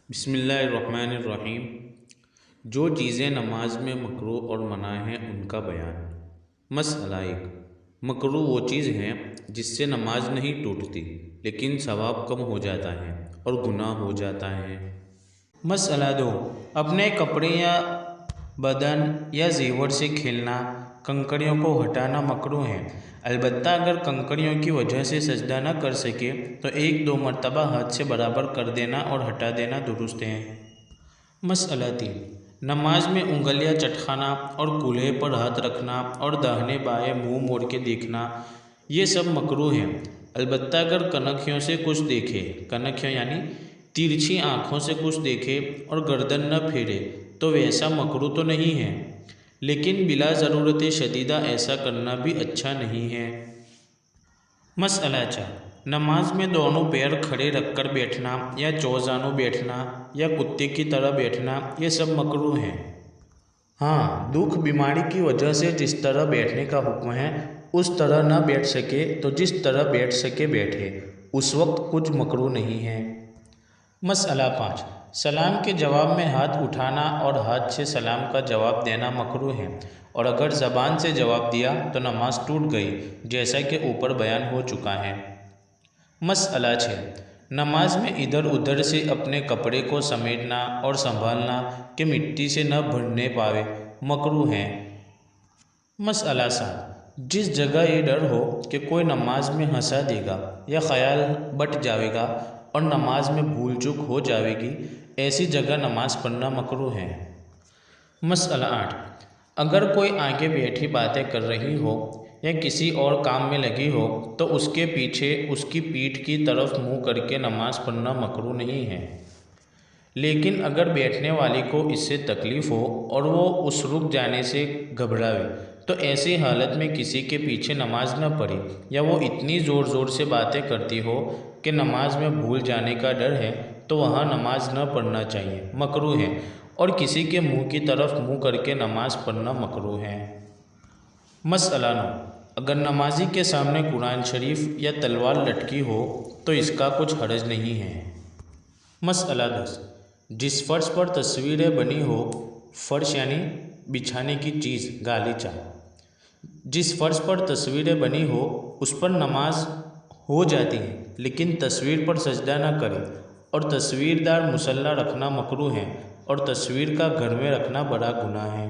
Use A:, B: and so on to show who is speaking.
A: بسم اللہ الرحمن الرحیم۔ جو چیزیں نماز میں مکروہ اور منع ہیں ان کا بیان۔ مسئلہ 1۔ مکروہ وہ چیز ہے جس سے نماز نہیں ٹوٹتی لیکن ثواب کم ہو جاتا ہے اور گناہ ہو جاتا ہے۔ مسئلہ 2۔ اپنے کپڑے یا بدن یا زیور سے کھیلنا، کنکریوں کو ہٹانا مکروہ ہے، البتہ اگر کنکریوں کی وجہ سے سجدہ نہ کر سکے تو 1-2 مرتبہ ہاتھ سے برابر کر دینا اور ہٹا دینا درست ہے۔ مسئلہ 3۔ نماز میں انگلیاں چٹکانا اور کولہے پر ہاتھ رکھنا اور داہنے بائیں منہ موڑ کے دیکھنا یہ سب مکروہ ہیں، البتہ اگر کنکھیوں سے کچھ دیکھے، کنکھیوں یعنی ترچھی آنکھوں سے کچھ دیکھے اور گردن نہ پھیرے تو ویسا مکروہ تو نہیں ہے، لیکن بلا ضرورت شدیدہ ایسا کرنا بھی اچھا نہیں ہے۔ مسئلہ 4۔ نماز میں دونوں پیر کھڑے رکھ کر بیٹھنا یا چوزانوں بیٹھنا یا کتے کی طرح بیٹھنا یہ سب مکروہ ہیں۔ ہاں، دکھ بیماری کی وجہ سے جس طرح بیٹھنے کا حکم ہے اس طرح نہ بیٹھ سکے تو جس طرح بیٹھ سکے بیٹھے، اس وقت کچھ مکروہ نہیں ہے۔ مسئلہ 5۔ سلام کے جواب میں ہاتھ اٹھانا اور ہاتھ سے سلام کا جواب دینا مکروہ ہے، اور اگر زبان سے جواب دیا تو نماز ٹوٹ گئی، جیسا کہ اوپر بیان ہو چکا ہے۔ مسئلہ 6۔ نماز میں ادھر ادھر سے اپنے کپڑے کو سمیٹنا اور سنبھالنا کہ مٹی سے نہ بھرنے پاوے مکروہ ہے۔ مسئلہ 7۔ جس جگہ یہ ڈر ہو کہ کوئی نماز میں ہنسا دے گا یا خیال بٹ جاوے گا اور نماز میں بھول چوک ہو جاوے گی، ایسی جگہ نماز پڑھنا مکروہ ہے۔ مسئلہ 8۔ اگر کوئی آگے بیٹھی باتیں کر رہی ہو یا کسی اور کام میں لگی ہو تو اس کے پیچھے اس کی پیٹھ کی طرف منہ کر کے نماز پڑھنا مکروہ نہیں ہے، لیکن اگر بیٹھنے والی کو اس سے تکلیف ہو اور وہ اس رک جانے سے گھبراوے تو ایسی حالت میں کسی کے پیچھے نماز نہ پڑھے، یا وہ اتنی زور زور سے باتیں کرتی ہو کہ نماز میں بھول جانے کا ڈر ہے تو وہاں نماز نہ پڑھنا چاہیے، مکروہ ہے، اور کسی کے منہ کی طرف منہ کر کے نماز پڑھنا مکروہ ہے۔ مسئلہ 9۔ اگر نمازی کے سامنے قرآن شریف یا تلوار لٹکی ہو تو اس کا کچھ حرج نہیں ہے۔ مسئلہ 10۔ جس فرش پر تصویریں بنی ہو، فرش یعنی بچھانے کی چیز، گالیچہ، جس فرش پر تصویریں بنی ہو اس پر نماز ہو جاتی ہے، لیکن تصویر پر سجدہ نہ کرے، اور تصویر دار مصلی رکھنا مکروہ ہے، اور تصویر کا گھر میں رکھنا بڑا گناہ ہے۔